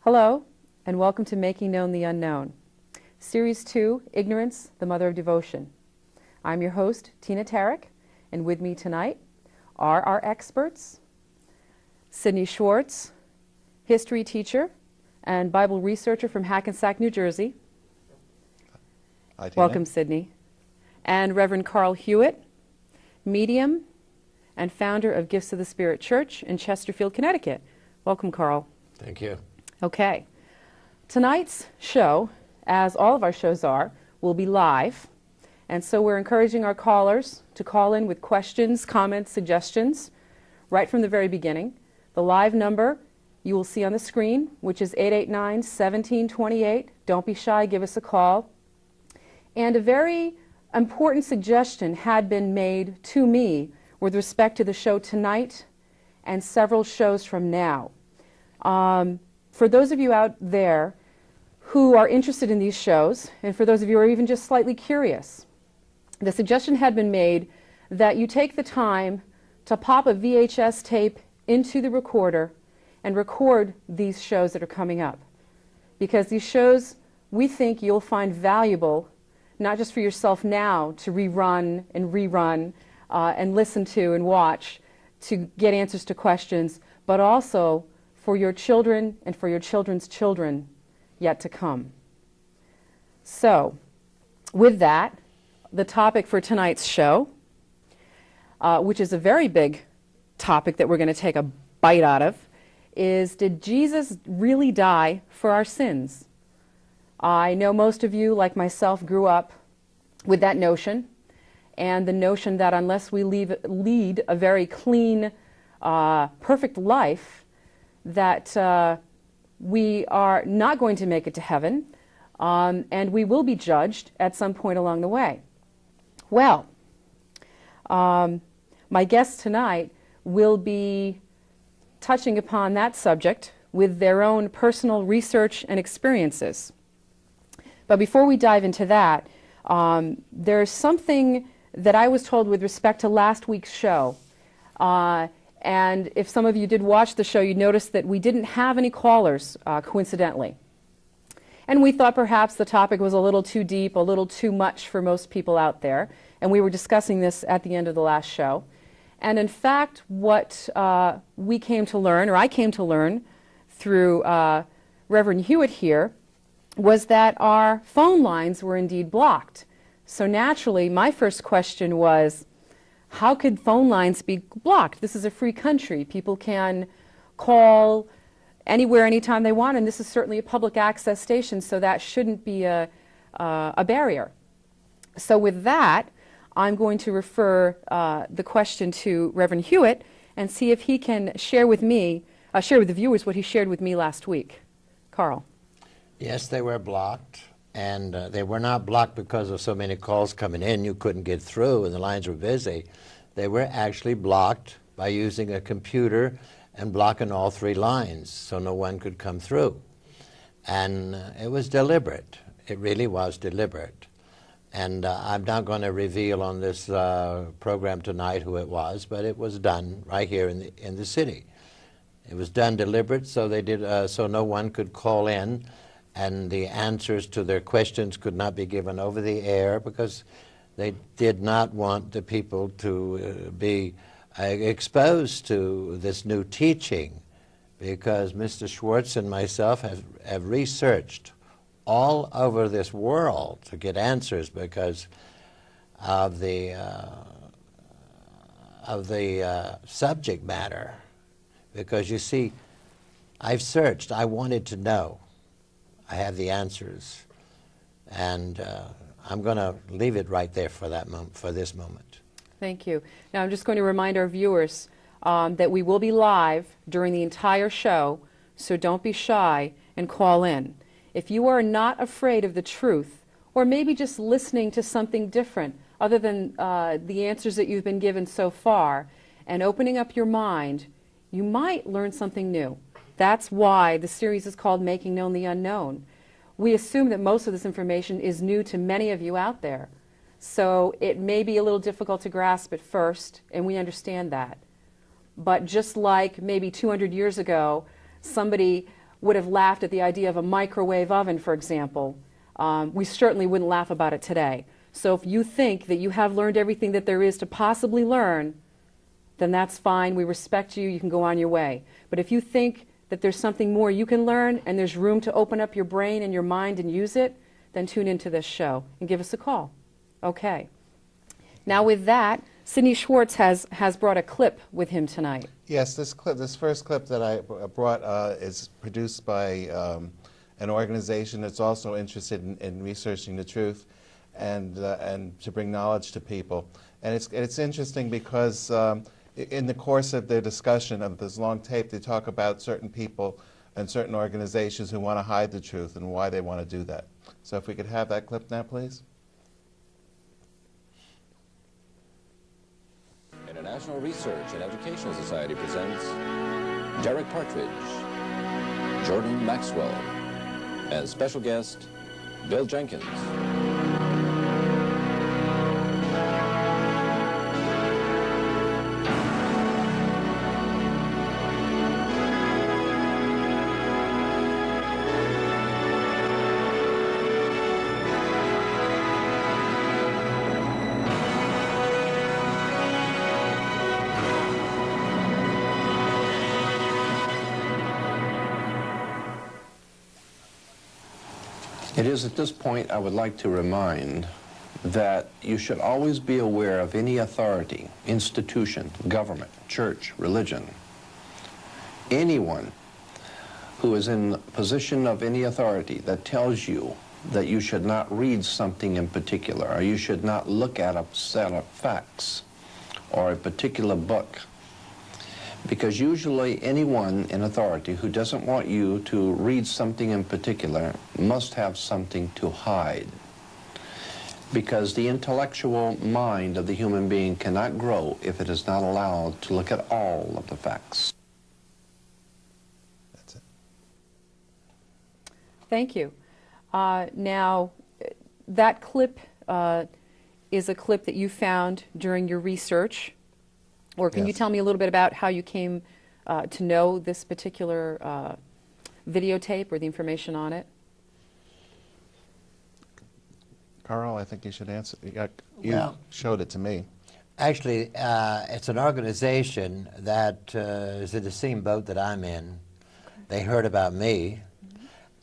Hello, and welcome to Making Known the Unknown, Series 2, Ignorance, the Mother of Devotion. I'm your host, Tina Tarryk, and with me tonight are our experts, Sidney Schwartz, history teacher and Bible researcher from Hackensack, New Jersey. Hi, Tina. Welcome, Sidney. And Reverend Hewitt, medium and founder of Gifts of the Spirit Church in Chesterfield, Connecticut. Welcome, Carl. Thank you. Okay. Tonight's show, as all of our shows are, will be live. And so we're encouraging our callers to call in with questions, comments, suggestions right from the very beginning. The live number you will see on the screen, which is 889-1728. Don't be shy, give us a call. And a very important suggestion had been made to me with respect to the show tonight and several shows from now. For those of you out there who are interested in these shows, and for those of you who are even just slightly curious, the suggestion had been made that you take the time to pop a VHS tape into the recorder and record these shows that are coming up. Because these shows, we think you'll find valuable, not just for yourself now to rerun and listen to and watch to get answers to questions, but also for your children and for your children's children yet to come. So, with that, the topic for tonight's show, which is a very big topic that we're going to take a bite out of, is, did Jesus really die for our sins? I know most of you, like myself, grew up with that notion, and the notion that unless we lead a very clean, perfect life, that we are not going to make it to heaven, and we will be judged at some point along the way. Well, my guests tonight will be touching upon that subject with their own personal research and experiences. But before we dive into that, there's something that I was told with respect to last week's show. And if some of you did watch the show, you noticed that we didn't have any callers, coincidentally. And we thought perhaps the topic was a little too deep, a little too much for most people out there. And we were discussing this at the end of the last show. And in fact, what we came to learn, or I came to learn through Reverend Hewitt here, was that our phone lines were indeed blocked. So naturally, my first question was, how could phone lines be blocked? This is a free country. People can call anywhere, anytime they want, and this is certainly a public access station, so that shouldn't be a barrier. So with that, I'm going to refer the question to Reverend Hewitt and see if he can share with me, share with the viewers what he shared with me last week. Carl. Yes, they were blocked, and they were not blocked because of so many calls coming in. You couldn't get through and the lines were busy. They were actually blocked by using a computer and blocking all three lines so no one could come through. And it was deliberate. It really was deliberate. And I'm not going to reveal on this program tonight who it was, but it was done right here in the city. It was done deliberate, so they did so no one could call in, and the answers to their questions could not be given over the air because they did not want the people to be exposed to this new teaching, because Mr. Schwartz and myself have researched all over this world to get answers because of the subject matter. Because you see, I've searched. I wanted to know. I have the answers, and I'm going to leave it right there for that for this moment. Thank you. Now I'm just going to remind our viewers that we will be live during the entire show, so don't be shy and call in. If you are not afraid of the truth, or maybe just listening to something different other than the answers that you've been given so far, and opening up your mind, you might learn something new. That's why the series is called Making Known the Unknown. We assume that most of this information is new to many of you out there. So it may be a little difficult to grasp at first, and we understand that. But just like maybe 200 years ago, somebody would have laughed at the idea of a microwave oven, for example, we certainly wouldn't laugh about it today. So if you think that you have learned everything that there is to possibly learn, then that's fine. We respect you. You can go on your way. But if you think that there's something more you can learn and there's room to open up your brain and your mind and use it, then tune into this show and give us a call. Okay. Now with that, Sidney Schwartz has brought a clip with him tonight. Yes, this first clip that I brought is produced by an organization that's also interested in researching the truth and to bring knowledge to people. And it's interesting because in the course of their discussion of this long tape, they talk about certain people and certain organizations who want to hide the truth and why they want to do that. So if we could have that clip now, please. International Research and Educational Society presents Derek Partridge, Jordan Maxwell, and special guest, Bill Jenkins. It is at this point I would like to remind that you should always be aware of any authority, institution, government, church, religion, anyone who is in position of any authority that tells you that you should not read something in particular, or you should not look at a set of facts or a particular book. Because usually anyone in authority who doesn't want you to read something in particular must have something to hide. Because the intellectual mind of the human being cannot grow if it is not allowed to look at all of the facts. That's it. Thank you. Now, that clip is a clip that you found during your research. Or can you Yes. tell me a little bit about how you came to know this particular videotape or the information on it? Carl, I think you should answer. You Well- showed it to me. Actually, it's an organization that is in the same boat that I'm in. They heard about me,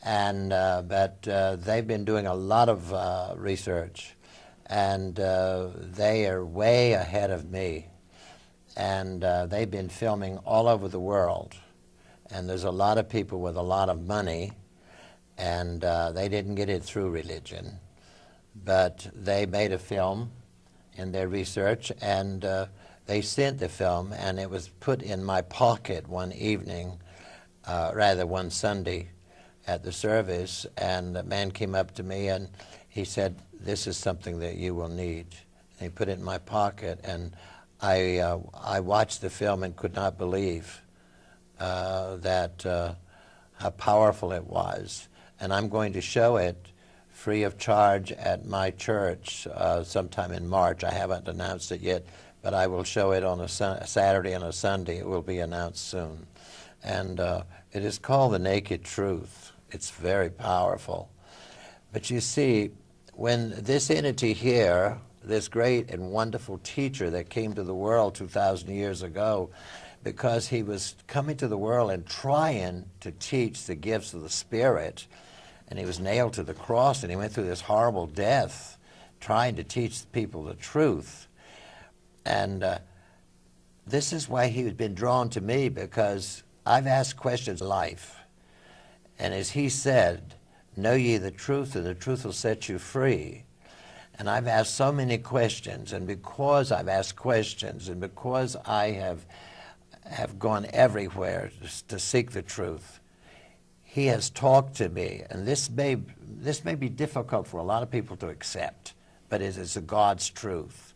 and but they've been doing a lot of research, and they are way ahead of me. And they've been filming all over the world. And there's a lot of people with a lot of money, and they didn't get it through religion. But they made a film in their research, and they sent the film, and it was put in my pocket one evening, rather one Sunday at the service, and the man came up to me and he said, "This is something that you will need." And he put it in my pocket, and I watched the film and could not believe how powerful it was. And I'm going to show it free of charge at my church sometime in March. I haven't announced it yet, but I will show it on a Saturday and a Sunday. It will be announced soon. And it is called The Naked Truth. It's very powerful. But you see, when this entity here, this great and wonderful teacher that came to the world 2,000 years ago, because he was coming to the world and trying to teach the gifts of the Spirit, and he was nailed to the cross, and he went through this horrible death trying to teach people the truth. And this is why he had been drawn to me, because I've asked questions in life. And as he said, "Know ye the truth, and the truth will set you free." And I've asked so many questions, and because I've asked questions, and because I have gone everywhere to seek the truth, he has talked to me. And this may be difficult for a lot of people to accept, but it is God's truth.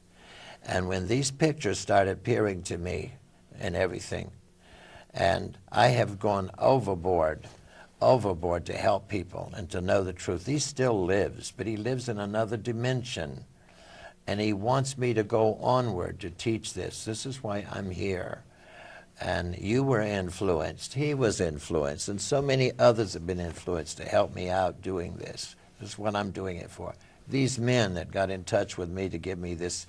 And when these pictures started appearing to me and everything, and I have gone overboard to help people and to know the truth. He still lives, but he lives in another dimension. And he wants me to go onward to teach this. This is why I'm here. and you were influenced, he was influenced, and so many others have been influenced to help me out doing this. This is what I'm doing it for. These men that got in touch with me to give me this,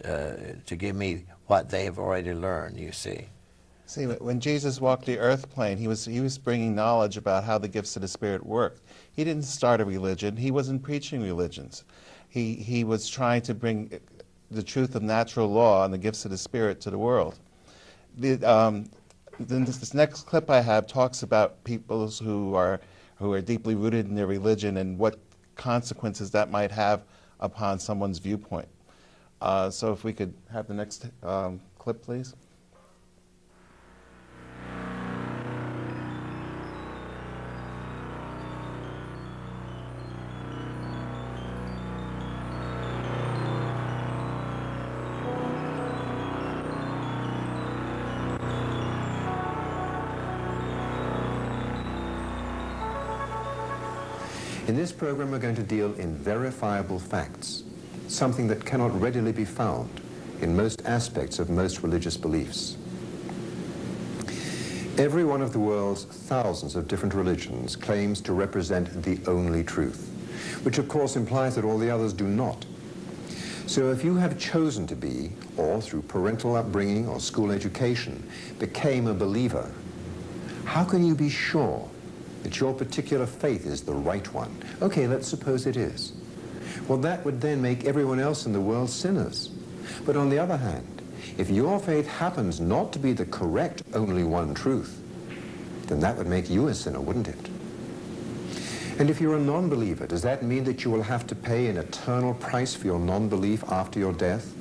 to give me what they have already learned, you see. See, when Jesus walked the earth plane, he was bringing knowledge about how the gifts of the Spirit worked. He didn't start a religion. He wasn't preaching religions. He was trying to bring the truth of natural law and the gifts of the Spirit to the world. This next clip I have talks about people who are deeply rooted in their religion and what consequences that might have upon someone's viewpoint. So if we could have the next clip, please. In this program, we're going to deal in verifiable facts, something that cannot readily be found in most aspects of most religious beliefs. Every one of the world's thousands of different religions claims to represent the only truth, which of course implies that all the others do not. So if you have chosen to be, or through parental upbringing or school education, became a believer, how can you be sure that your particular faith is the right one? Okay, let's suppose it is. Well, that would then make everyone else in the world sinners. But on the other hand, if your faith happens not to be the correct only one truth, then that would make you a sinner, wouldn't it? And if you're a non-believer, does that mean that you will have to pay an eternal price for your non-belief after your death,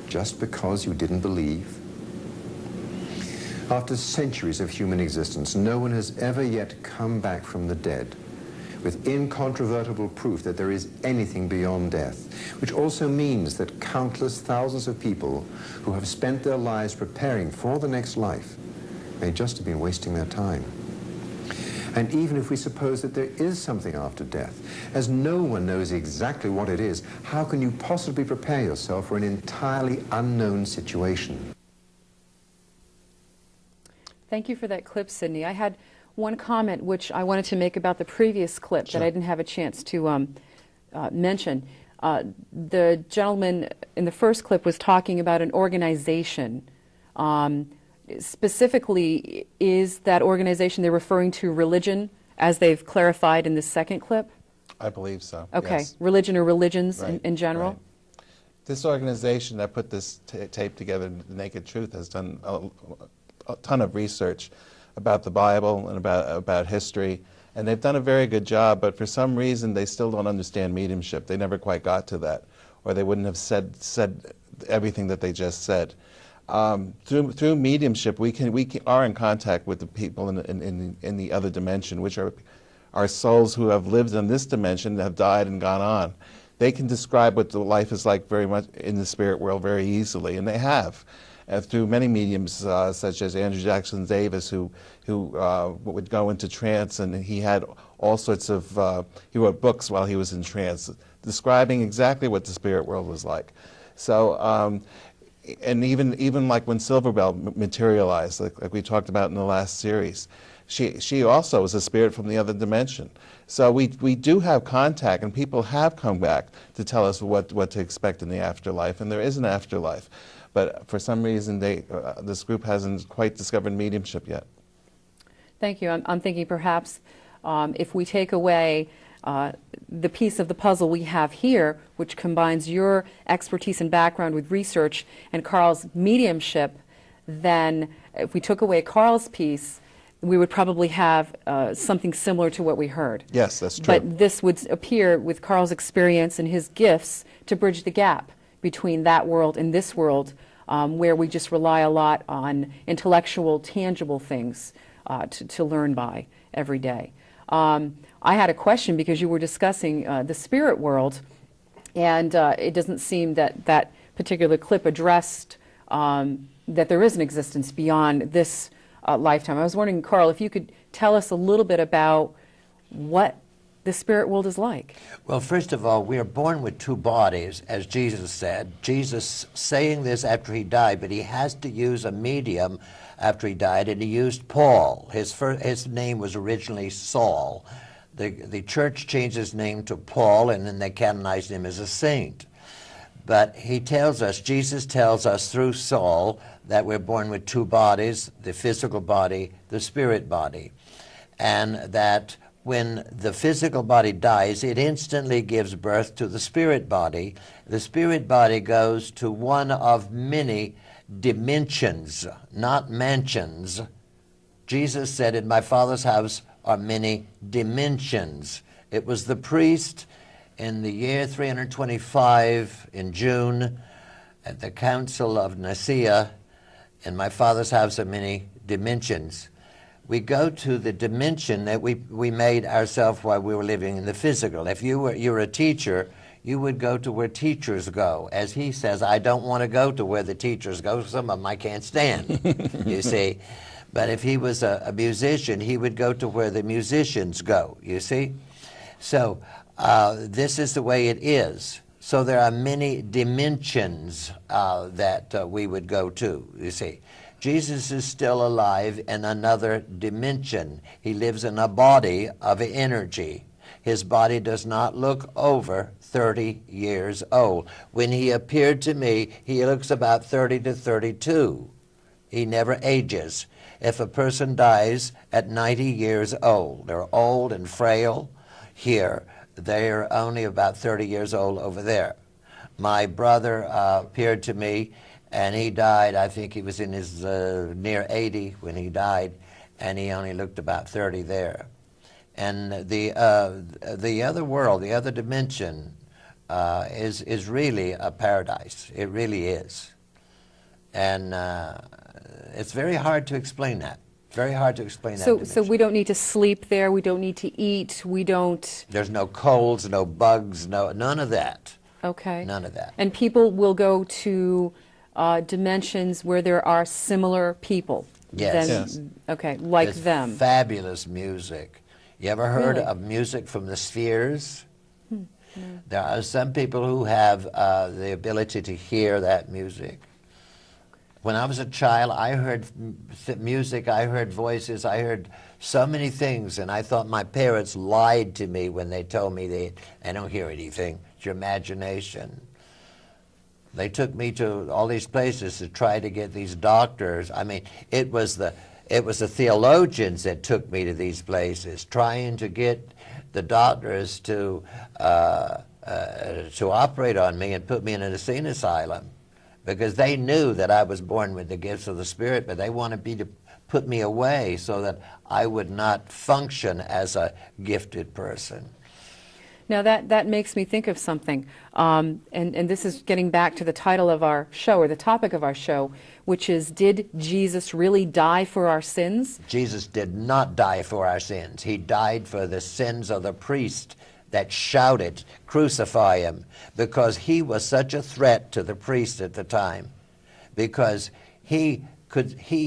just because you didn't believe? After centuries of human existence, no one has ever yet come back from the dead with incontrovertible proof that there is anything beyond death, which also means that countless thousands of people who have spent their lives preparing for the next life may just have been wasting their time. And even if we suppose that there is something after death, as no one knows exactly what it is, how can you possibly prepare yourself for an entirely unknown situation? Thank you for that clip, Sidney. I had one comment which I wanted to make about the previous clip that I didn't have a chance to mention. The gentleman in the first clip was talking about an organization. Specifically, is that organization they're referring to religion, as they've clarified in the second clip? I believe so. Okay, yes. Religion or religions Right, in general? right. This organization that put this tape together, The Naked Truth, has done a ton of research about the Bible and about history, and they've done a very good job, but for some reason they still don't understand mediumship. They never quite got to that, or they wouldn't have said everything that they just said. Through mediumship, we are in contact with the people in the other dimension, which are souls who have lived in this dimension, have died and gone on. They can describe what the life is like very much in the spirit world very easily, and they have. Through many mediums, such as Andrew Jackson Davis, who would go into trance, and he had all sorts of, he wrote books while he was in trance, describing exactly what the spirit world was like. So, and even like when Silverbell materialized, like we talked about in the last series, she also was a spirit from the other dimension. So we do have contact, and people have come back to tell us what to expect in the afterlife, and there is an afterlife. But for some reason, this group hasn't quite discovered mediumship yet. Thank you. I'm thinking perhaps if we take away the piece of the puzzle we have here, which combines your expertise and background with research and Carl's mediumship, then if we took away Carl's piece, we would probably have something similar to what we heard. Yes, that's true. But this would appear, with Carl's experience and his gifts, to bridge the gap between that world and this world, where we just rely a lot on intellectual, tangible things to learn by every day. I had a question because you were discussing the spirit world, and it doesn't seem that that particular clip addressed that there is an existence beyond this lifetime. I was wondering, Carl, if you could tell us a little bit about what the spirit world is like? Well, first of all, we are born with two bodies, as Jesus said. Jesus saying this after he died, but he has to use a medium after he died, and he used Paul. His name was originally Saul. The church changed his name to Paul, and then they canonized him as a saint. But he tells us, Jesus tells us through Saul, that we're born with two bodies, the physical body, the spirit body. And that when the physical body dies, it instantly gives birth to the spirit body. The spirit body goes to one of many dimensions, not mansions. Jesus said, in my Father's house are many dimensions. It was the priest in the year 325 in June at the Council of Nicaea, in my Father's house are many dimensions. We go to the dimension that we made ourselves while we were living in the physical. If you're a teacher, you would go to where teachers go. As he says, I don't want to go to where the teachers go. Some of them I can't stand, you see. But if he was a musician, he would go to where the musicians go, you see. So this is the way it is. So there are many dimensions that we would go to, you see. Jesus is still alive in another dimension. He lives in a body of energy. His body does not look over 30 years old. When he appeared to me, he looks about 30 to 32. He never ages. If a person dies at 90 years old, they're old and frail here. They're only about 30 years old over there. My brother appeared to me, and he died, I think he was in his near 80 when he died, and he only looked about 30 there. And the other world, the other dimension, is really a paradise. It really is. And it's very hard to explain that. Very hard to explain that dimension. So we don't need to sleep there, we don't need to eat, we don't... There's no colds, no bugs, none of that. Okay. None of that. And people will go to dimensions where there are similar people. Yes. Yes. Okay, like There's them. fabulous music. You ever heard Really? of music from the spheres? There are some people who have the ability to hear that music. When I was a child, I heard music, I heard voices, I heard so many things, and I thought my parents lied to me when they told me they don't hear anything. It's your imagination. They took me to all these places to try to get these doctors. I mean, it was the theologians that took me to these places, trying to get the doctors to operate on me and put me in an insane asylum, because they knew that I was born with the gifts of the Spirit, but they wanted me to put me away so that I would not function as a gifted person. Now that makes me think of something, and this is getting back to the title of our show, or the topic of our show, which is, did Jesus really die for our sins? Jesus did not die for our sins. He died for the sins of the priest that shouted, crucify him, because he was such a threat to the priest at the time, because he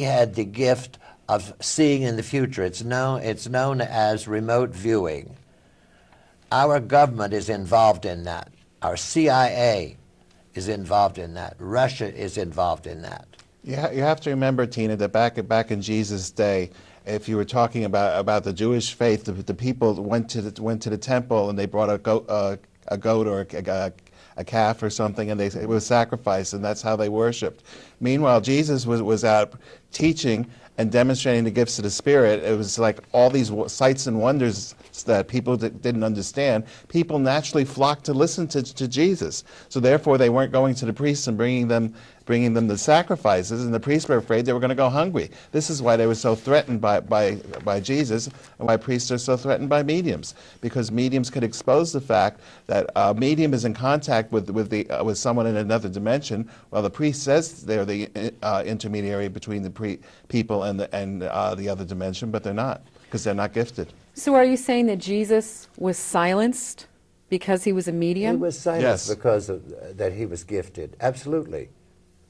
had the gift of seeing in the future. It's known as remote viewing. Our government is involved in that. Our CIA is involved in that. Russia is involved in that. You have to remember, Tina, that back in Jesus' day, if you were talking about the Jewish faith, the people went to the temple and they brought a goat or a calf or something, and it was sacrificed, and that's how they worshipped. Meanwhile, Jesus was out teaching and demonstrating the gifts of the Spirit. It was like all these sights and wonders that people didn't understand. People naturally flocked to listen to Jesus. So therefore, they weren't going to the priests and bringing them the sacrifices, and the priests were afraid they were going to go hungry. This is why they were so threatened by Jesus, and why priests are so threatened by mediums, because mediums could expose the fact that a medium is in contact with someone in another dimension, while the priest says they're the intermediary between the people and the other dimension, but they're not, because they're not gifted. So are you saying that Jesus was silenced because he was a medium? He was silenced because that he was gifted. Absolutely.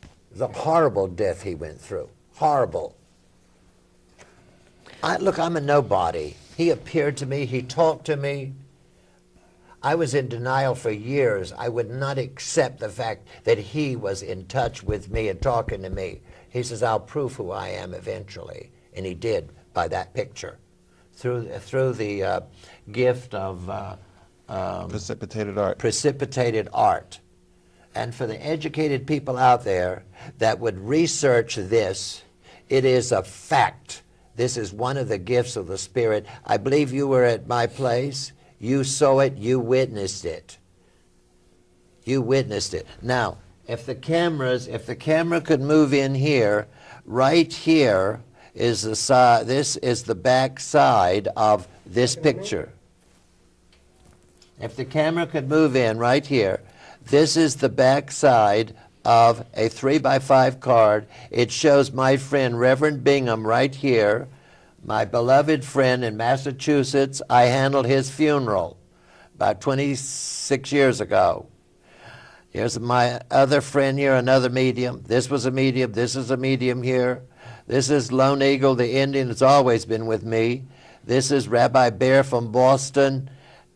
It was a horrible death he went through. Horrible. Look, I'm a nobody. He appeared to me. He talked to me. I was in denial for years. I would not accept the fact that he was in touch with me and talking to me. He says, I'll prove who I am eventually. And he did by that picture. Through the gift of Precipitated art. Precipitated art. And for the educated people out there that would research this, it is a fact. This is one of the gifts of the Spirit. I believe you were at my place. You saw it. You witnessed it. You witnessed it. Now, if the camera could move in here, right here is the side. This is the back side of this picture. If the camera could move in right here, this is the back side of a 3x5 card. It shows my friend Reverend Bingham right here, my beloved friend in Massachusetts. I handled his funeral about 26 years ago. Here's my other friend here, another medium. This was a medium. This is a medium here. This is Lone Eagle, the Indian. It's always been with me. This is Rabbi Bear from Boston.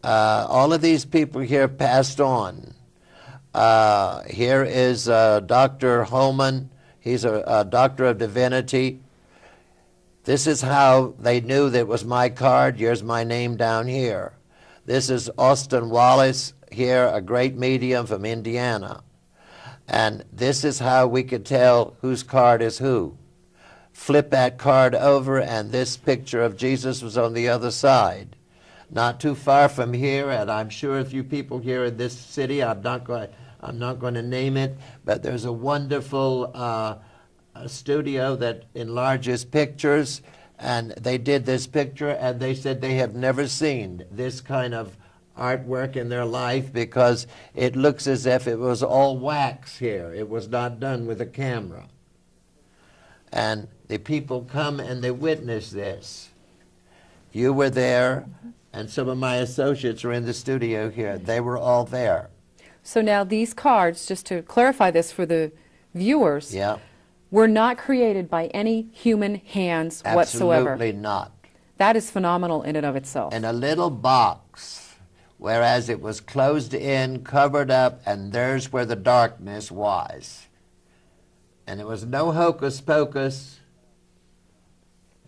All of these people here passed on. Here is Dr. Holman. He's a doctor of divinity. This is how they knew that it was my card. Here's my name down here. This is Austin Wallace here, a great medium from Indiana. And this is how we could tell whose card is who. Flip that card over, and this picture of Jesus was on the other side. Not too far from here, and I'm sure a few people here in this city, I'm not going to name it, but there's a wonderful a studio that enlarges pictures, and they did this picture, and they said they have never seen this kind of artwork in their life because it looks as if it was all wax here. It was not done with a camera. And the people come and they witness this. You were there, and some of my associates are in the studio here. They were all there. So now these cards, just to clarify this for the viewers, Yeah. were not created by any human hands whatsoever. Absolutely not. That is phenomenal in and of itself. In a little box, whereas it was closed in, covered up, and there's where the darkness was. And it was no hocus pocus.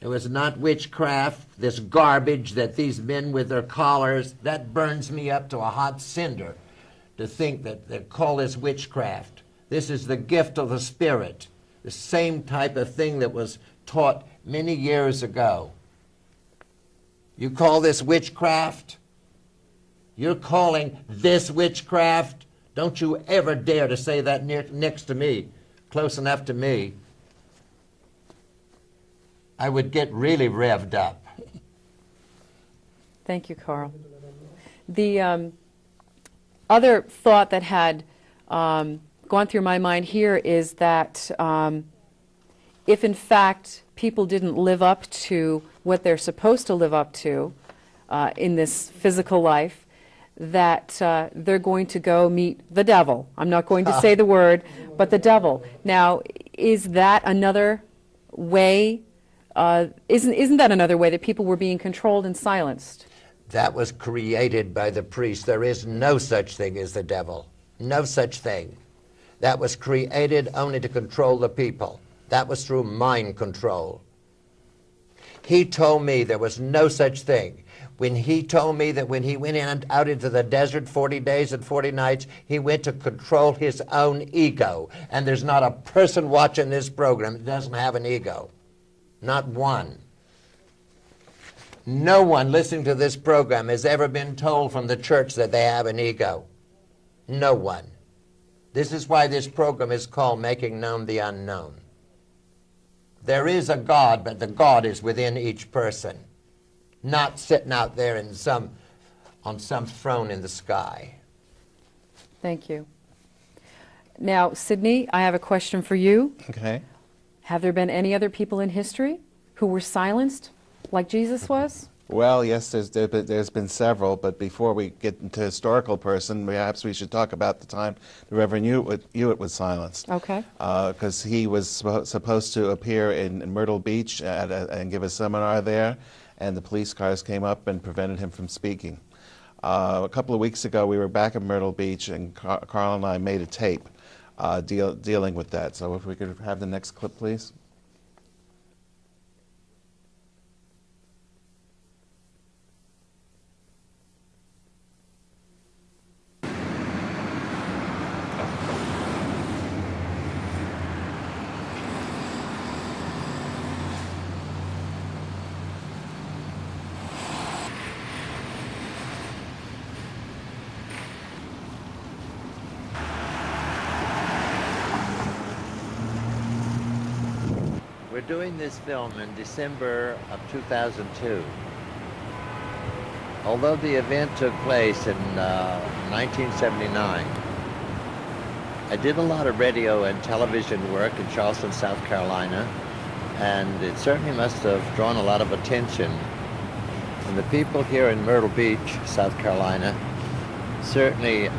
It was not witchcraft, this garbage that these men with their collars, that burns me up to a hot cinder to think that they call this witchcraft. This is the gift of the Spirit, the same type of thing that was taught many years ago. You call this witchcraft? You're calling this witchcraft? Don't you ever dare to say that next to me, close enough to me. I would get really revved up. Thank you, Carl. The other thought that had gone through my mind here is that if in fact people didn't live up to what they're supposed to live up to in this physical life, that they're going to go meet the devil. I'm not going to say the word, but the devil. Now, is that another way? Isn't that another way that people were being controlled and silenced? That was created by the priest. There is no such thing as the devil. No such thing. That was created only to control the people. That was through mind control. He told me there was no such thing. When he told me that when he went out into the desert 40 days and 40 nights, he went to control his own ego. And there's not a person watching this program that doesn't have an ego. Not one. No one listening to this program has ever been told from the church that they have an ego. No one. This is why this program is called Making Known the Unknown. There is a God, but the God is within each person, not sitting out there on some throne in the sky. Thank you. Now, Sidney, I have a question for you. Okay. Have there been any other people in history who were silenced like Jesus was? Well, yes, there's been several, but before we get into historical person, perhaps we should talk about the time the Reverend Hewitt was silenced. Okay. Because he was supposed to appear in Myrtle Beach and give a seminar there, and the police cars came up and prevented him from speaking. A couple of weeks ago, we were back in Myrtle Beach, and Carl and I made a tape dealing with that. So if we could have the next clip, please. We're doing this film in December of 2002. Although the event took place in 1979, I did a lot of radio and television work in Charleston, South Carolina, and it certainly must have drawn a lot of attention. And the people here in Myrtle Beach, South Carolina, certainly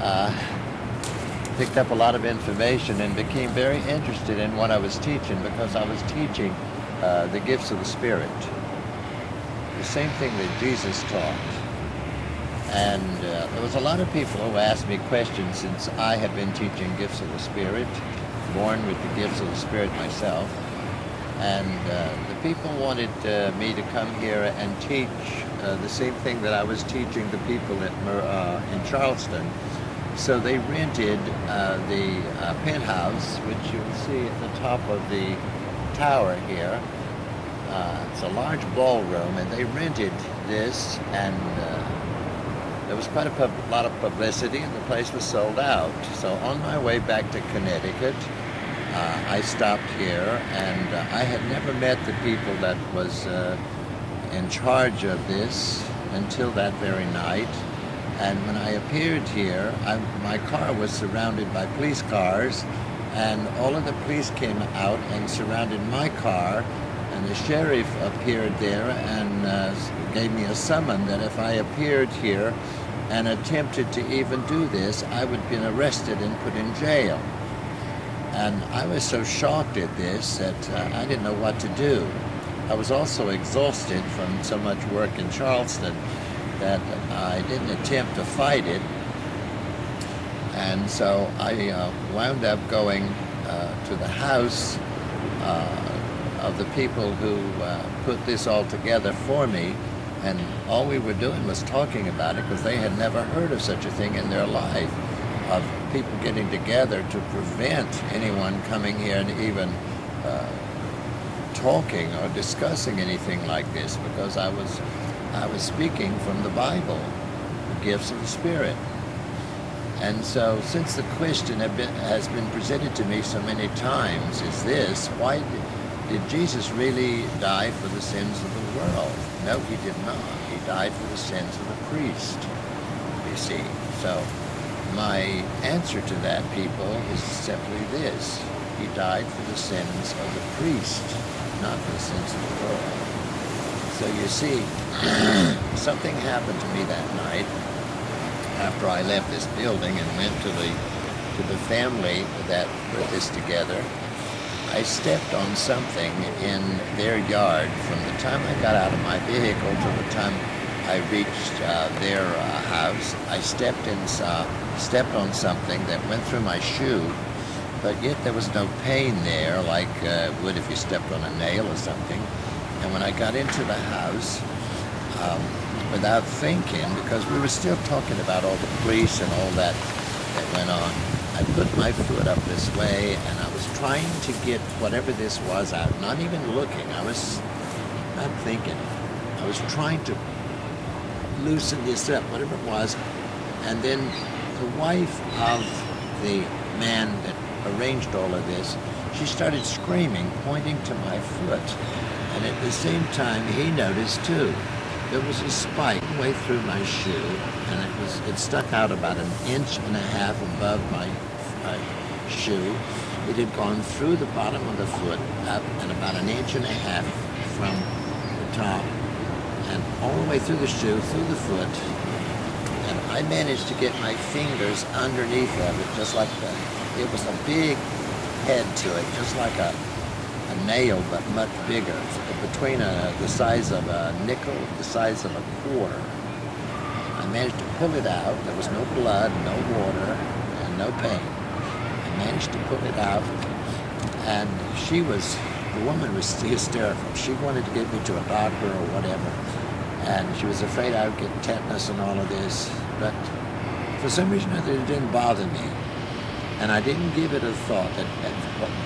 picked up a lot of information and became very interested in what I was teaching, because I was teaching the gifts of the Spirit, the same thing that Jesus taught. And there was a lot of people who asked me questions, since I had been teaching gifts of the Spirit, born with the gifts of the Spirit myself. And the people wanted me to come here and teach the same thing that I was teaching the people in Charleston. So they rented the penthouse, which you'll see at the top of the tower here. It's a large ballroom, and they rented this, and there was quite a lot of publicity, and the place was sold out. So on my way back to Connecticut, I stopped here, and I had never met the people that was in charge of this until that very night. And when I appeared here, my car was surrounded by police cars, and all of the police came out and surrounded my car, and the sheriff appeared there and gave me a summons that if I appeared here and attempted to even do this, I would be arrested and put in jail. And I was so shocked at this that I didn't know what to do. I was also exhausted from so much work in Charleston that I didn't attempt to fight it. And so I wound up going to the house of the people who put this all together for me, and all we were doing was talking about it, because they had never heard of such a thing in their life, of people getting together to prevent anyone coming here and even talking or discussing anything like this, because I was speaking from the Bible, the gifts of the Spirit. And so, since the question has been presented to me so many times, is this: why did Jesus really die for the sins of the world? No, he did not. He died for the sins of the priest, you see. So my answer to that, people, is simply this: he died for the sins of the priest, not for the sins of the world. So you see, something happened to me that night after I left this building and went to the family that put this together. I stepped on something in their yard. From the time I got out of my vehicle to the time I reached their house, I stepped on something that went through my shoe, but yet there was no pain there like would if you stepped on a nail or something. And when I got into the house, without thinking, because we were still talking about all the police and all that went on, I put my foot up this way, and I was trying to get whatever this was out, not even looking. I was not thinking. I was trying to loosen this up, whatever it was. And then the wife of the man that arranged all of this, she started screaming, pointing to my foot. And at the same time, he noticed too. There was a spike way through my shoe, and it stuck out about 1.5 inches above my shoe. It had gone through the bottom of the foot up and about 1.5 inches from the top, and all the way through the shoe, through the foot. And I managed to get my fingers underneath of it, just like that. It was a big head to it, just like a nail, but much bigger, between the size of a nickel, the size of a quarter. I managed to pull it out. There was no blood, no water, and no pain. I managed to pull it out, and the woman was hysterical. She wanted to get me to a doctor or whatever, and she was afraid I would get tetanus and all of this, but for some reason or other it didn't bother me. And I didn't give it a thought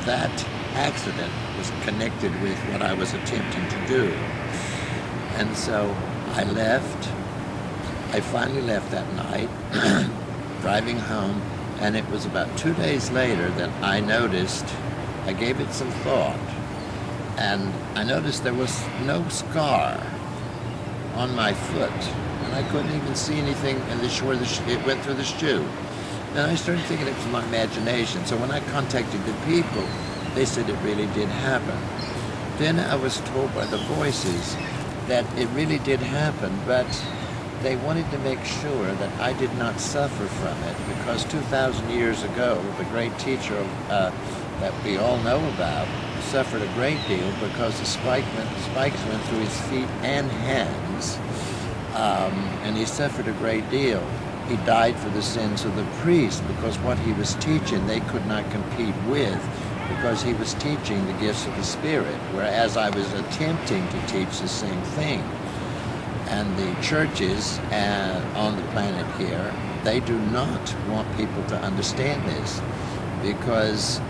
that accident was connected with what I was attempting to do. And so I left. I finally left that night, driving home, and it was about 2 days later that I noticed, I gave it some thought, and I noticed there was no scar on my foot, and I couldn't even see anything in where it went through the shoe. And I started thinking it was my imagination. So when I contacted the people, they said it really did happen. Then I was told by the voices that it really did happen, but they wanted to make sure that I did not suffer from it, because 2,000 years ago, the great teacher that we all know about suffered a great deal because the spikes went through his feet and hands, and he suffered a great deal. He died for the sins of the priest, because what he was teaching they could not compete with, because he was teaching the gifts of the Spirit, whereas I was attempting to teach the same thing. And the churches on the planet here, they do not want people to understand this, because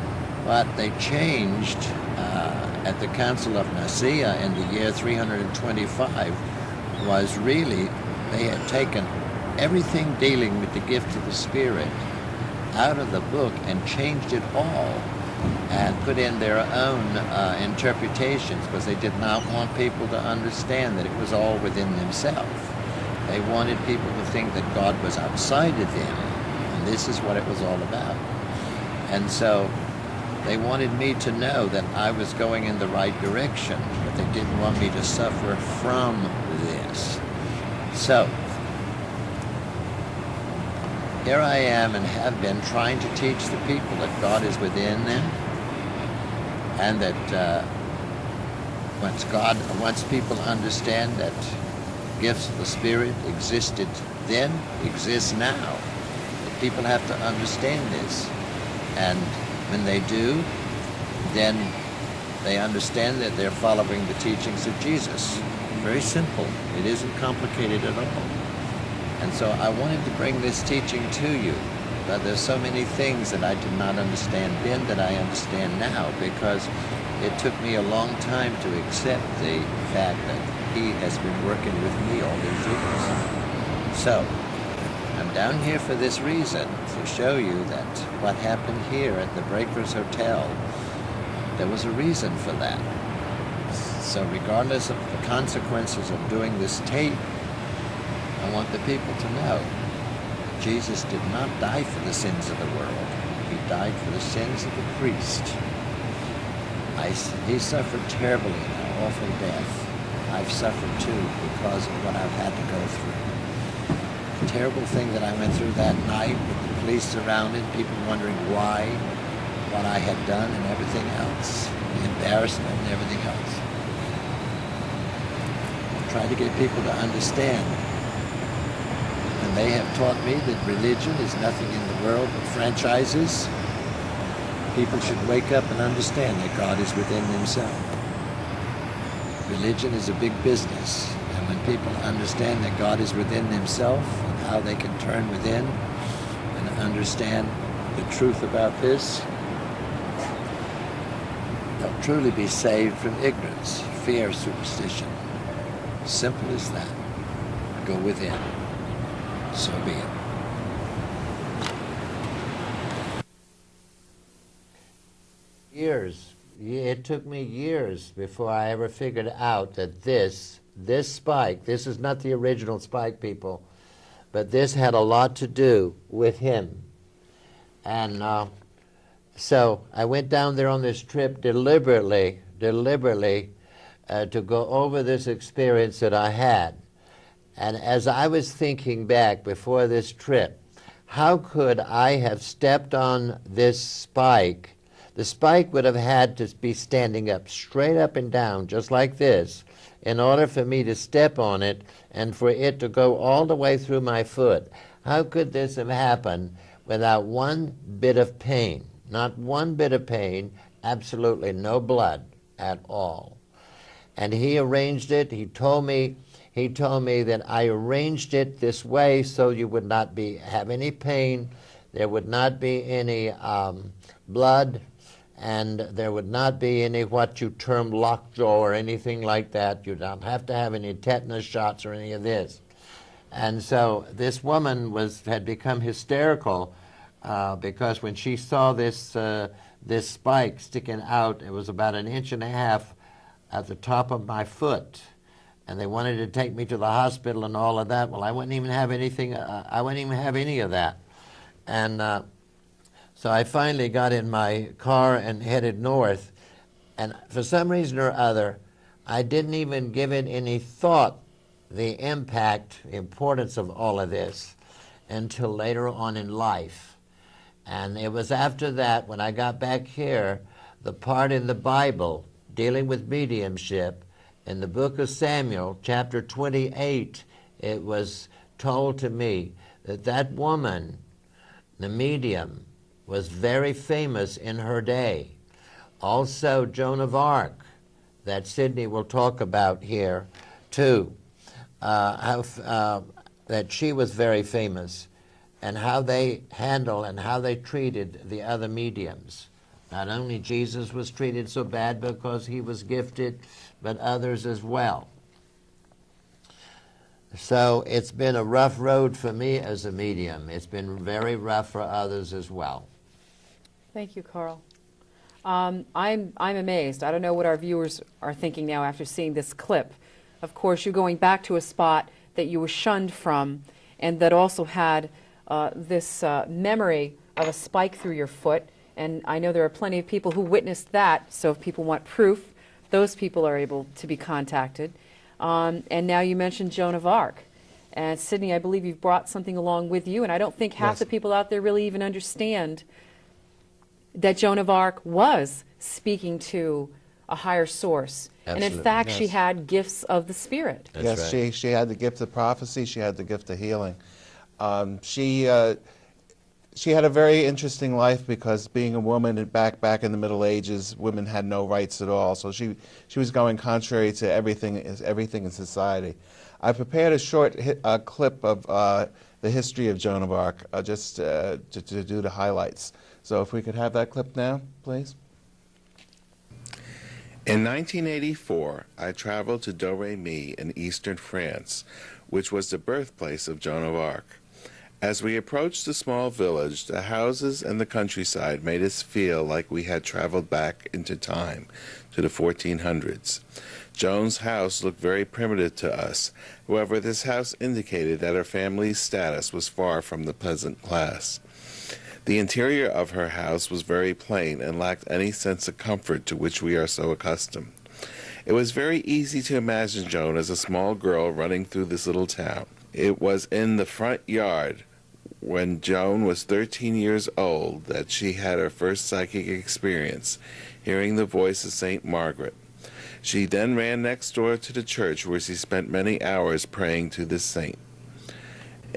what they changed at the Council of Nicaea in the year 325 was really, they had taken everything dealing with the gift of the Spirit out of the book and changed it all and put in their own interpretations, because they did not want people to understand that it was all within themselves. They wanted people to think that God was outside of them, and this is what it was all about. And so they wanted me to know that I was going in the right direction, but they didn't want me to suffer from this. So here I am, and have been, trying to teach the people that God is within them, and that once people understand that gifts of the Spirit existed then, exists now, that people have to understand this. And when they do, then they understand that they're following the teachings of Jesus. Very simple. It isn't complicated at all. And so I wanted to bring this teaching to you, but there's so many things that I did not understand then that I understand now, because it took me a long time to accept the fact that He has been working with me all these years. So I'm down here for this reason, to show you that what happened here at the Breakers Hotel, there was a reason for that. So regardless of the consequences of doing this tape, I want the people to know Jesus did not die for the sins of the world. He died for the sins of the priest. He suffered terribly an awful death. I've suffered too because of what I've had to go through. The terrible thing that I went through that night with the police surrounded, people wondering why, what I had done and everything else, the embarrassment and everything else. I tried to get people to understand. And they have taught me that religion is nothing in the world but franchises. People should wake up and understand that God is within themselves. Religion is a big business, and when people understand that God is within themselves and how they can turn within and understand the truth about this, they'll truly be saved from ignorance, fear, superstition. Simple as that. Go within. So be it. It took me years before I ever figured out that this spike, this is not the original spike, people, but this had a lot to do with him. And so I went down there on this trip deliberately to go over this experience that I had. And as I was thinking back before this trip, how could I have stepped on this spike The spike would have had to be standing up, straight up and down, just like this, in order for me to step on it and for it to go all the way through my foot. How could this have happened without one bit of pain? Not one bit of pain, absolutely no blood at all. And he arranged it. He told me that I arranged it this way so you would not have any pain, there would not be any blood, and there would not be any what you term lockjaw or anything like that. You don't have to have any tetanus shots or any of this. And so this woman had become hysterical because when she saw this spike sticking out, it was about 1.5 inches at the top of my foot, and they wanted to take me to the hospital and all of that. Well, I wouldn't even have anything. I wouldn't even have any of that, and so I finally got in my car and headed north. And for some reason or other, I didn't even give it any thought, the impact, the importance of all of this, until later on in life. And it was after that, when I got back here, the part in the Bible dealing with mediumship, in the book of Samuel, chapter 28, it was told to me that that woman, the medium, was very famous in her day. Also, Joan of Arc, that Sidney will talk about here, too, that she was very famous, and how they handled and how they treated the other mediums. Not only Jesus was treated so bad because he was gifted, but others as well. So it's been a rough road for me as a medium. It's been very rough for others as well. Thank you, Carl. I'm amazed. I don't know what our viewers are thinking now after seeing this clip. Of course, you're going back to a spot that you were shunned from, and that also had this memory of a spike through your foot. And I know there are plenty of people who witnessed that, so if people want proof, those people are able to be contacted. And now you mentioned Joan of Arc. And Sidney, I believe you've brought something along with you, and I don't think half the people out there really even understand that Joan of Arc was speaking to a higher source. Absolutely. And in fact, she had gifts of the Spirit. That's yes, right. She had the gift of prophecy, she had the gift of healing. She had a very interesting life because being a woman back in the Middle Ages, women had no rights at all. So she was going contrary to everything in society. I prepared a short clip of the history of Joan of Arc, just to do the highlights. So if we could have that clip now, please. In 1984, I traveled to Domremy in eastern France, which was the birthplace of Joan of Arc. As we approached the small village, the houses and the countryside made us feel like we had traveled back into time to the 1400s. Joan's house looked very primitive to us. However, this house indicated that her family's status was far from the peasant class. The interior of her house was very plain and lacked any sense of comfort to which we are so accustomed. It was very easy to imagine Joan as a small girl running through this little town. It was in the front yard, when Joan was 13 years old, that she had her first psychic experience, hearing the voice of St. Margaret. She then ran next door to the church, where she spent many hours praying to this saint.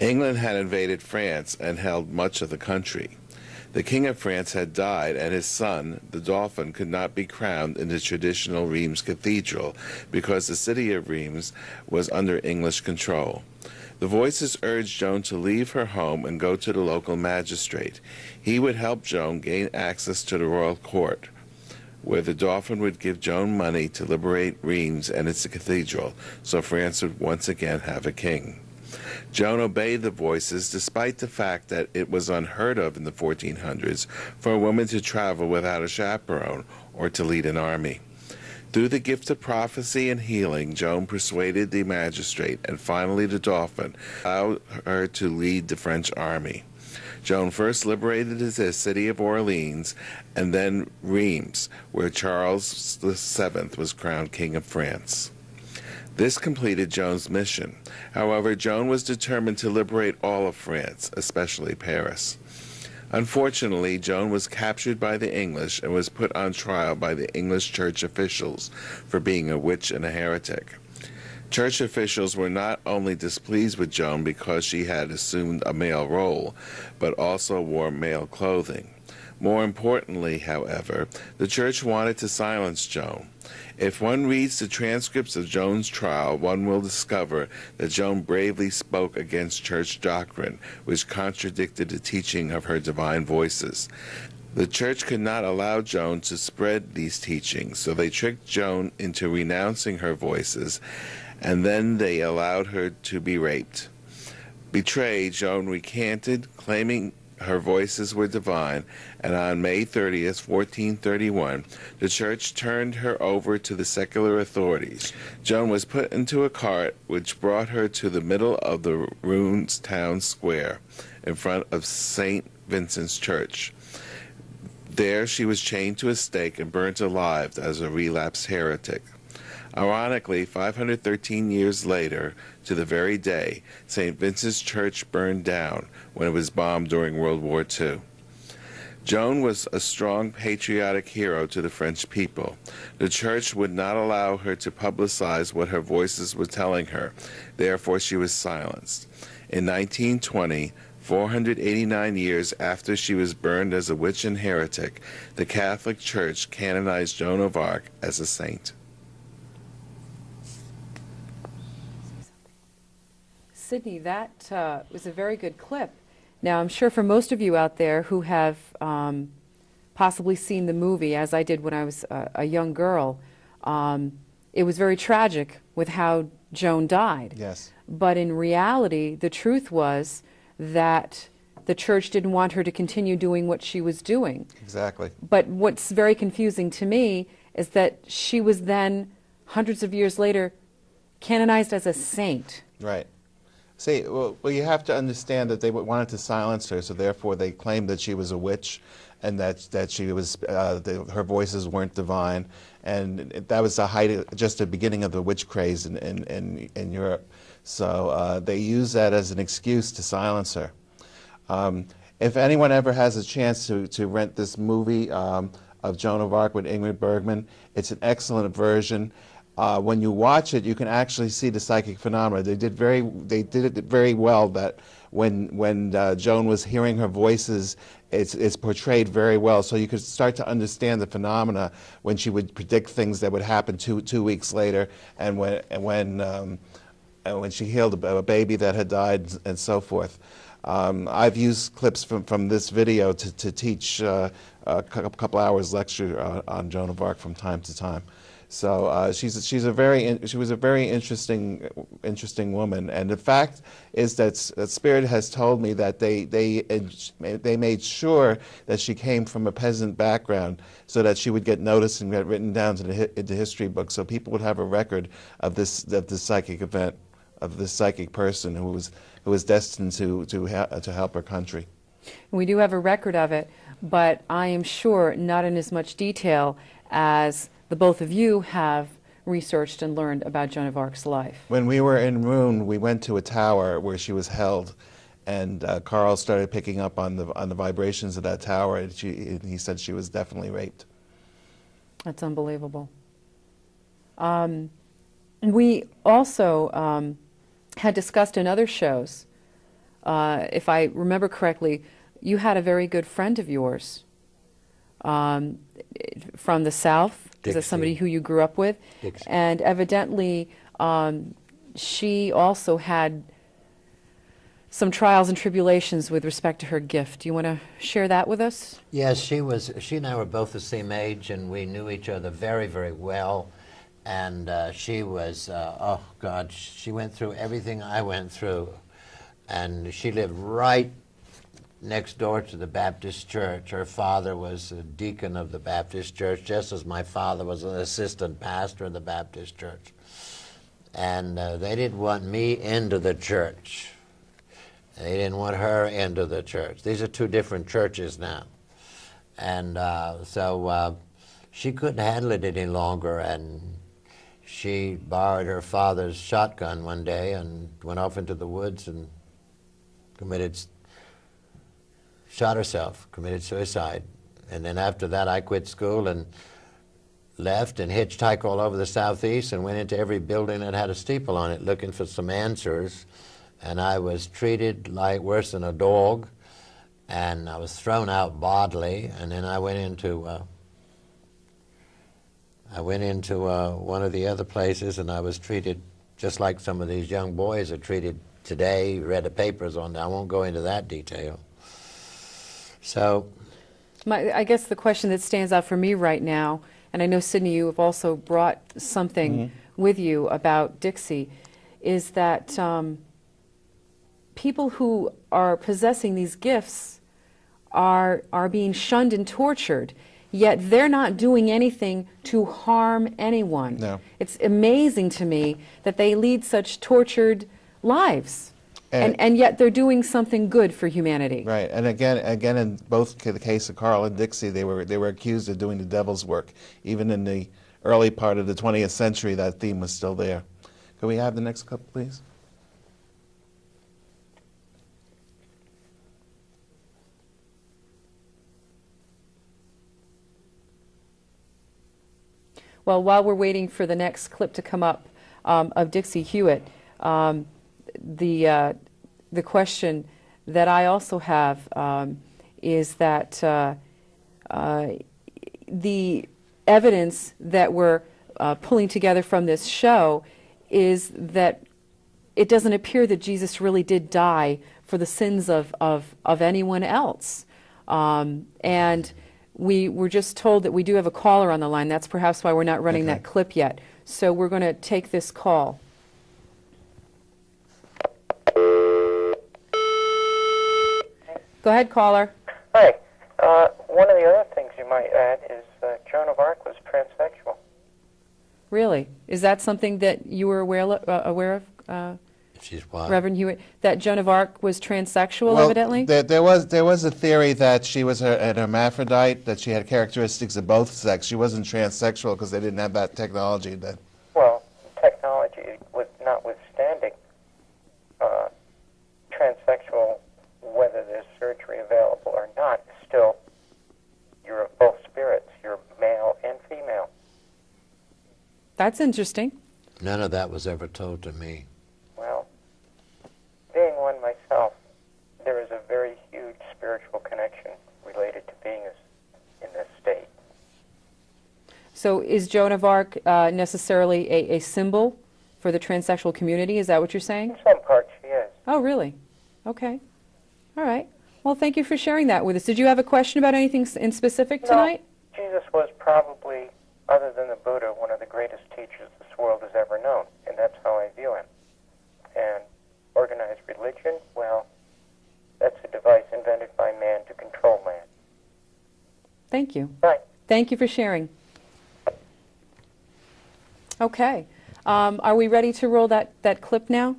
England had invaded France and held much of the country. The King of France had died, and his son, the Dauphin, could not be crowned in the traditional Reims Cathedral because the city of Reims was under English control. The voices urged Joan to leave her home and go to the local magistrate. He would help Joan gain access to the royal court, where the Dauphin would give Joan money to liberate Reims and its cathedral, so France would once again have a king. Joan obeyed the voices, despite the fact that it was unheard of in the 1400s for a woman to travel without a chaperone or to lead an army. Through the gift of prophecy and healing, Joan persuaded the magistrate and finally the Dauphin allowed her to lead the French army. Joan first liberated the city of Orleans and then Reims, where Charles VII was crowned King of France. This completed Joan's mission. However, Joan was determined to liberate all of France, especially Paris. Unfortunately, Joan was captured by the English and was put on trial by the English church officials for being a witch and a heretic. Church officials were not only displeased with Joan because she had assumed a male role, but also wore male clothing. More importantly, however, the church wanted to silence Joan. If one reads the transcripts of Joan's trial, one will discover that Joan bravely spoke against church doctrine, which contradicted the teaching of her divine voices. The church could not allow Joan to spread these teachings, so they tricked Joan into renouncing her voices, and then they allowed her to be raped. Betrayed, Joan recanted, claiming her voices were divine, and on May 30th, 1431, the church turned her over to the secular authorities. Joan was put into a cart, which brought her to the middle of the ruined town square, in front of St. Vincent's Church. There she was chained to a stake and burnt alive as a relapsed heretic. Ironically, 513 years later, to the very day, St. Vincent's Church burned down when it was bombed during World War II. Joan was a strong patriotic hero to the French people. The church would not allow her to publicize what her voices were telling her. Therefore, she was silenced. In 1920, 489 years after she was burned as a witch and heretic, the Catholic Church canonized Joan of Arc as a saint. Sidney, that was a very good clip. Now, I'm sure for most of you out there who have possibly seen the movie, as I did when I was a young girl, it was very tragic with how Joan died. Yes. But in reality, the truth was that the church didn't want her to continue doing what she was doing. Exactly. But what's very confusing to me is that she was then, hundreds of years later, canonized as a saint. Right. See, well, you have to understand that they wanted to silence her, so therefore they claimed that she was a witch, and that she was her voices weren't divine, and that was the height, just the beginning of the witch craze in Europe. So they used that as an excuse to silence her. If anyone ever has a chance to rent this movie of Joan of Arc with Ingrid Bergman, it's an excellent version. When you watch it, you can actually see the psychic phenomena. They did it very well. That when Joan was hearing her voices, it's portrayed very well. So you could start to understand the phenomena when she would predict things that would happen two weeks later, and when she healed a baby that had died, and so forth. I've used clips from this video to teach a couple hours lecture on Joan of Arc from time to time. So she was a very interesting woman, and the fact is that Spirit has told me that they made sure that she came from a peasant background so that she would get noticed and get written down to the history books, so people would have a record of this psychic event, of this psychic person who was destined to help her country. We do have a record of it, but I am sure not in as much detail as the both of you have researched and learned about Joan of Arc's life. When we were in Rouen, we went to a tower where she was held, and Carl started picking up on the vibrations of that tower, and he said she was definitely raped. That's unbelievable. We also had discussed in other shows, if I remember correctly, you had a very good friend of yours from the South. Is that somebody who you grew up with? Dixie. And evidently, she also had some trials and tribulations with respect to her gift. Do you want to share that with us? Yes, she and I were both the same age, and we knew each other very, very well. And she was, oh God, she went through everything I went through. And she lived right next door to the Baptist church. Her father was a deacon of the Baptist church, just as my father was an assistant pastor of the Baptist church. And they didn't want me into the church. They didn't want her into the church. These are two different churches now. And so she couldn't handle it any longer, and she borrowed her father's shotgun one day and went off into the woods and committed shot herself, committed suicide. And then after that, I quit school and left and hitchhiked all over the Southeast and went into every building that had a steeple on it looking for some answers. And I was treated like worse than a dog, and I was thrown out bodily. And then I went into one of the other places, and I was treated just like some of these young boys are treated today. You read the papers on that. I won't go into that detail. So, I guess the question that stands out for me right now, and I know, Sidney, you have also brought something with you about Dixie, is that people who are possessing these gifts are being shunned and tortured, yet they're not doing anything to harm anyone. No. It's amazing to me that they lead such tortured lives. And yet they're doing something good for humanity. Right, and again, in both the case of Carl and Dixie, they were accused of doing the devil's work. Even in the early part of the 20th century, that theme was still there. Can we have the next clip, please? Well, while we're waiting for the next clip to come up of Dixie Hewitt, the question that I also have is that the evidence that we're pulling together from this show is that it doesn't appear that Jesus really did die for the sins of anyone else. And we were just told that we do have a caller on the line. That's perhaps why we're not running that clip yet. So we're going to take this call. Go ahead, caller. Hi. One of the other things you might add is Joan of Arc was transsexual. Really? Is that something that you were aware of? she's what? Reverend Hewitt, that Joan of Arc was transsexual, well, evidently? There was a theory that she was an hermaphrodite, that she had characteristics of both sex. She wasn't transsexual because they didn't have that technology then. Well, technology was notwithstanding, transsexual, whether there's surgery available or not, is still, you're of both spirits. You're male and female. That's interesting. None of that was ever told to me. Well, being one myself, there is a very huge spiritual connection related to being in this state. So is Joan of Arc necessarily a symbol for the transsexual community? Is that what you're saying? In some parts, she is. Oh, really? Okay. All right. Well, thank you for sharing that with us. Did you have a question about anything in specific tonight? No, Jesus was probably, other than the Buddha, one of the greatest teachers this world has ever known, and that's how I view him. And organized religion, well, that's a device invented by man to control man. Thank you. Right. Thank you for sharing. Okay. Are we ready to roll that clip now?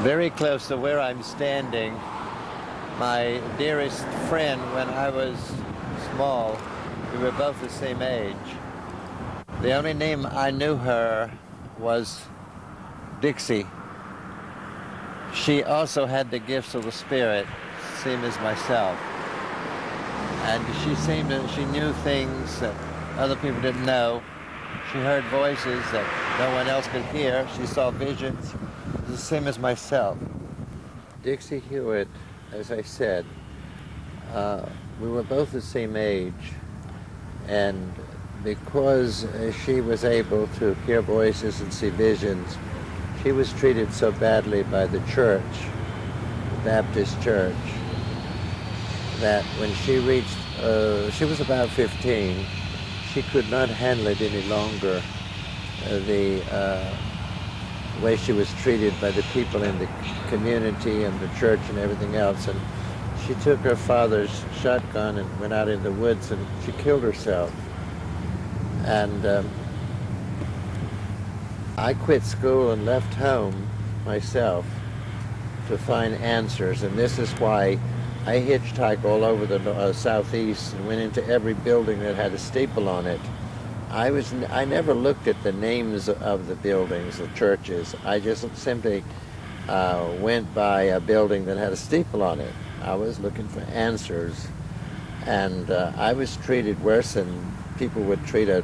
Very close to where I'm standing, my dearest friend when I was small, we were both the same age. The only name I knew her was Dixie. She also had the gifts of the Spirit, same as myself. And she knew things that other people didn't know. She heard voices that no one else could hear. She saw visions, the same as myself. Dixie Hewitt, as I said, we were both the same age, and because she was able to hear voices and see visions, she was treated so badly by the church, the Baptist church, that when she reached, she was about 15, she could not handle it any longer, the way she was treated by the people in the community and the church and everything else. And she took her father's shotgun and went out in the woods and she killed herself. And I quit school and left home myself to find answers. And this is why I hitchhiked all over the southeast and went into every building that had a steeple on it. I never looked at the names of the buildings, the churches. I just simply went by a building that had a steeple on it. I was looking for answers, and I was treated worse than people would treat a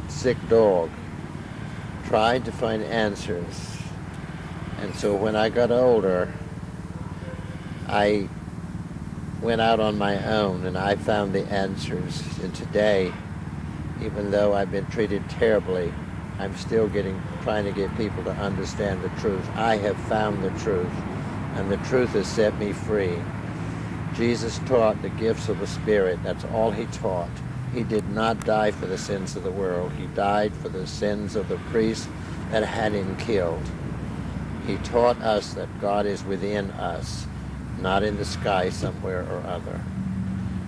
sick dog. Tried to find answers. And so when I got older, I went out on my own and I found the answers. And today, even though I've been treated terribly, I'm still trying to get people to understand the truth. I have found the truth, and the truth has set me free. Jesus taught the gifts of the Spirit. That's all he taught. He did not die for the sins of the world. He died for the sins of the priests that had him killed. He taught us that God is within us, not in the sky somewhere or other.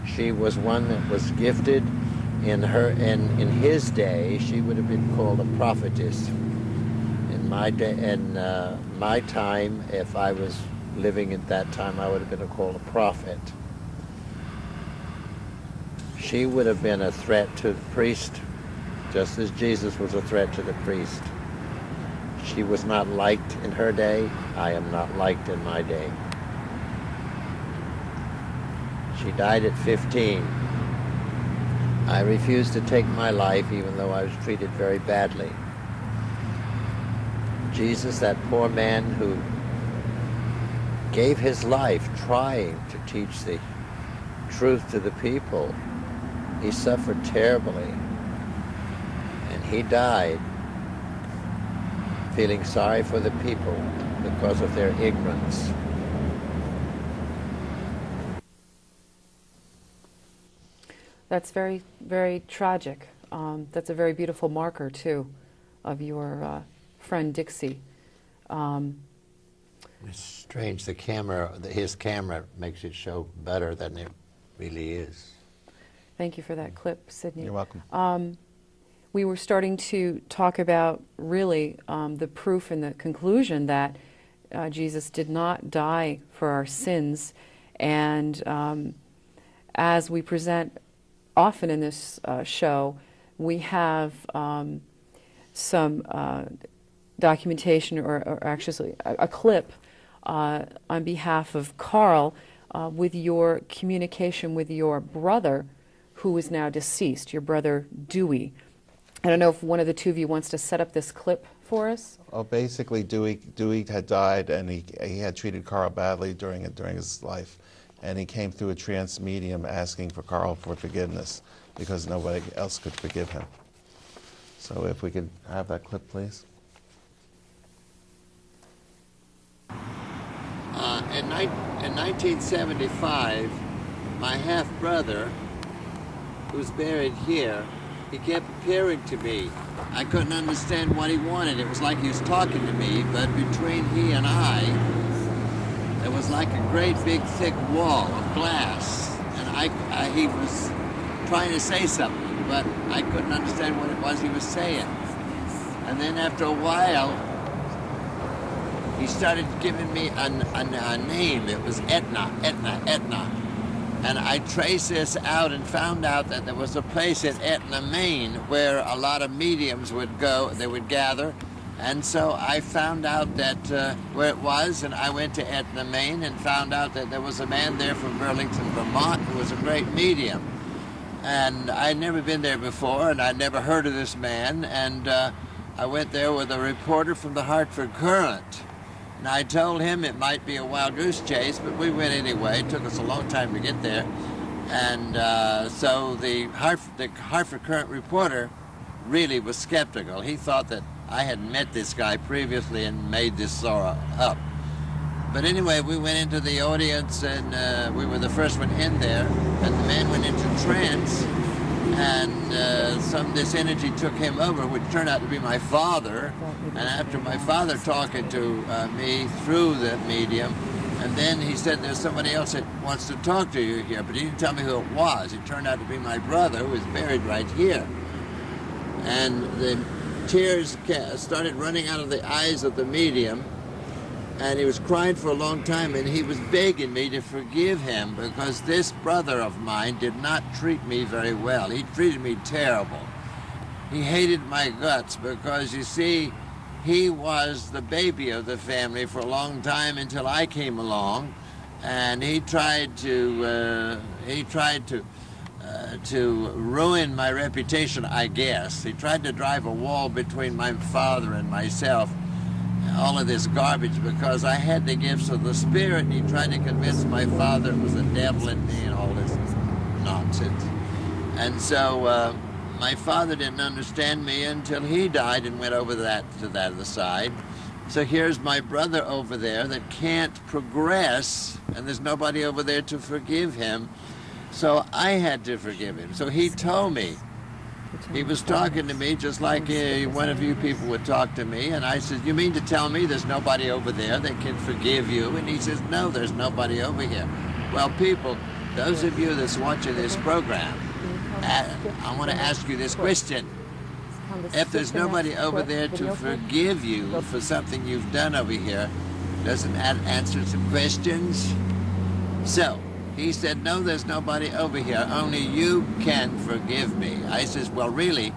She was one that was gifted. In his day, she would have been called a prophetess. In my time, if I was living at that time, I would have been called a prophet. She would have been a threat to the priest, just as Jesus was a threat to the priest. She was not liked in her day. I am not liked in my day. She died at 15. I refused to take my life, even though I was treated very badly. Jesus, that poor man who gave his life trying to teach the truth to the people, he suffered terribly. And he died feeling sorry for the people because of their ignorance. That's very, very tragic. That's a very beautiful marker, too, of your friend Dixie. It's strange. His camera makes it show better than it really is. Thank you for that clip, Sidney. You're welcome. We were starting to talk about, really, the proof and the conclusion that Jesus did not die for our sins. And as we present often in this show, we have some documentation or actually a clip on behalf of Carl with your communication with your brother, who is now deceased, your brother Dewey. I don't know if one of the two of you wants to set up this clip for us. Well, basically, Dewey had died, and he had treated Carl badly during his life. And he came through a trance medium asking for Carl for forgiveness because nobody else could forgive him. So if we could have that clip, please. In 1975, my half-brother, who's buried here, he kept appearing to me. I couldn't understand what he wanted. It was like he was talking to me, but between he and I, there was like a great big thick wall of glass, and he was trying to say something, but I couldn't understand what it was he was saying. And then after a while, he started giving me a name. It was Etna. And I traced this out and found out that there was a place in Etna, Maine, where a lot of mediums would go, they would gather. And so I found out that where it was, and I went to Etna, Maine, and found out that there was a man there from Burlington, Vermont, who was a great medium. And I'd never been there before, and I'd never heard of this man. And I went there with a reporter from the Hartford Courant. And I told him it might be a wild goose chase, but we went anyway. It took us a long time to get there. And so the Hartford Courant reporter really was skeptical. He thought that I had met this guy previously and made this story up. But anyway, we went into the audience, and we were the first one in there, and the man went into trance, and this energy took him over, which turned out to be my father. And after my father talking to me through the medium, and then he said, there's somebody else that wants to talk to you here, but he didn't tell me who it was. It turned out to be my brother, who was buried right here. And the tears started running out of the eyes of the medium, and he was crying for a long time, and he was begging me to forgive him because this brother of mine did not treat me very well. He treated me terrible. He hated my guts because, you see, he was the baby of the family for a long time until I came along, and he tried to ruin my reputation, I guess. He tried to drive a wall between my father and myself, all of this garbage, because I had the gifts of the Spirit, and he tried to convince my father it was the devil in me and all this nonsense. And so my father didn't understand me until he died and went over to that other side. So here's my brother over there that can't progress, and there's nobody over there to forgive him. So I had to forgive him. So he told me, he was talking to me just like one of you people would talk to me, and I said, you mean to tell me there's nobody over there that can forgive you? And he says, no, there's nobody over here. Well, people, those of you that's watching this program, I want to ask you this question. If there's nobody over there to forgive you for something you've done over here, doesn't that answer some questions? So, he said, no, there's nobody over here. Only you can forgive me. I says, well, really,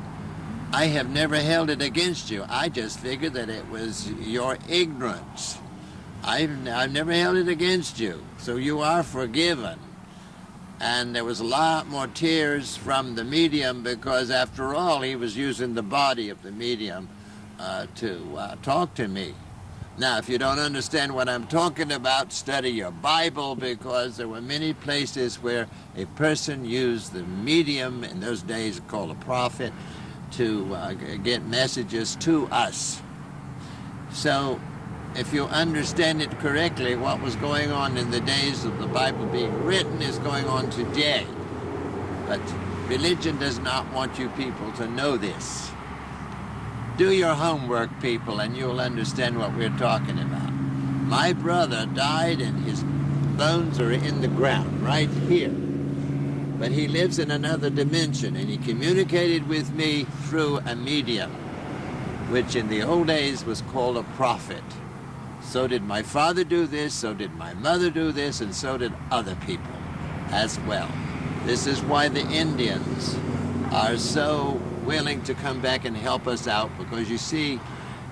I have never held it against you. I just figured that it was your ignorance. I've never held it against you. So you are forgiven. And there was a lot more tears from the medium because, after all, he was using the body of the medium to talk to me. Now, if you don't understand what I'm talking about, study your Bible, because there were many places where a person used the medium, in those days called a prophet, to get messages to us. So, if you understand it correctly, what was going on in the days of the Bible being written is going on today. But religion does not want you people to know this. Do your homework, people, and you'll understand what we're talking about. My brother died and his bones are in the ground, right here. But he lives in another dimension, and he communicated with me through a medium, which in the old days was called a prophet. So did my father do this, so did my mother do this, and so did other people as well. This is why the Indians are so willing to come back and help us out, because you see,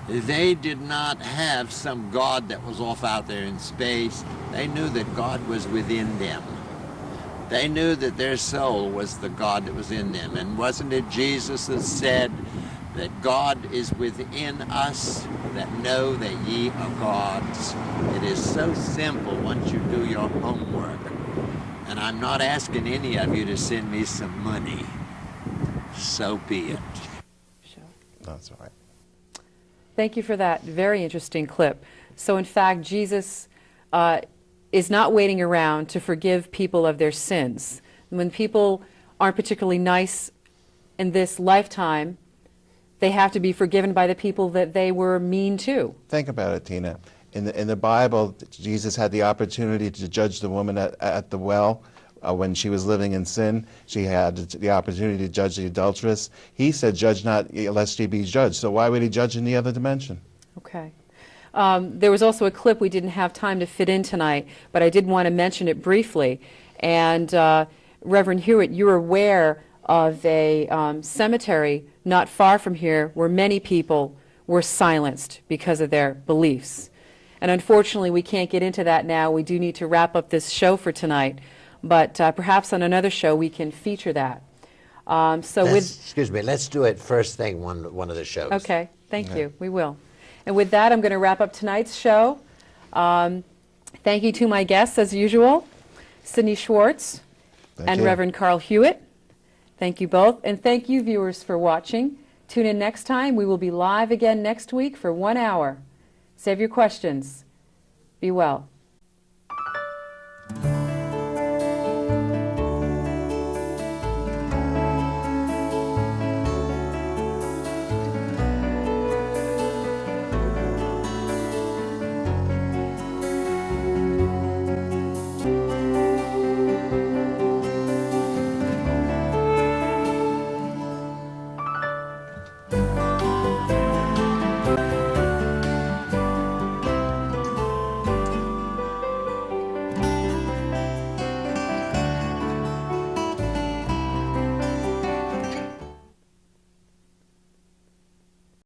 they did not have some God that was off out there in space. They knew that God was within them. They knew that their soul was the God that was in them. And wasn't it Jesus that said that God is within us, that know that ye are gods? It is so simple once you do your homework. And I'm not asking any of you to send me some money. So be it. That's all right. Thank you for that very interesting clip. So in fact, Jesus is not waiting around to forgive people of their sins. When people aren't particularly nice in this lifetime, they have to be forgiven by the people that they were mean to. Think about it, Tina. In the Bible, Jesus had the opportunity to judge the woman at the well. When she was living in sin, she had the opportunity to judge the adulteress. He said, judge not, lest ye be judged. So why would he judge in the other dimension? Okay. There was also a clip we didn't have time to fit in tonight, but I did want to mention it briefly. And Reverend Hewitt, you're aware of a cemetery not far from here where many people were silenced because of their beliefs. And unfortunately, we can't get into that now. We do need to wrap up this show for tonight. But perhaps on another show we can feature that. Excuse me, let's do it first thing one of the shows. Okay, thank you. We will. And with that, I'm going to wrap up tonight's show. Thank you to my guests, as usual, Sidney Schwartz and Reverend Carl Hewitt. Thank you both. And thank you, viewers, for watching. Tune in next time. We will be live again next week for 1 hour. Save your questions. Be well.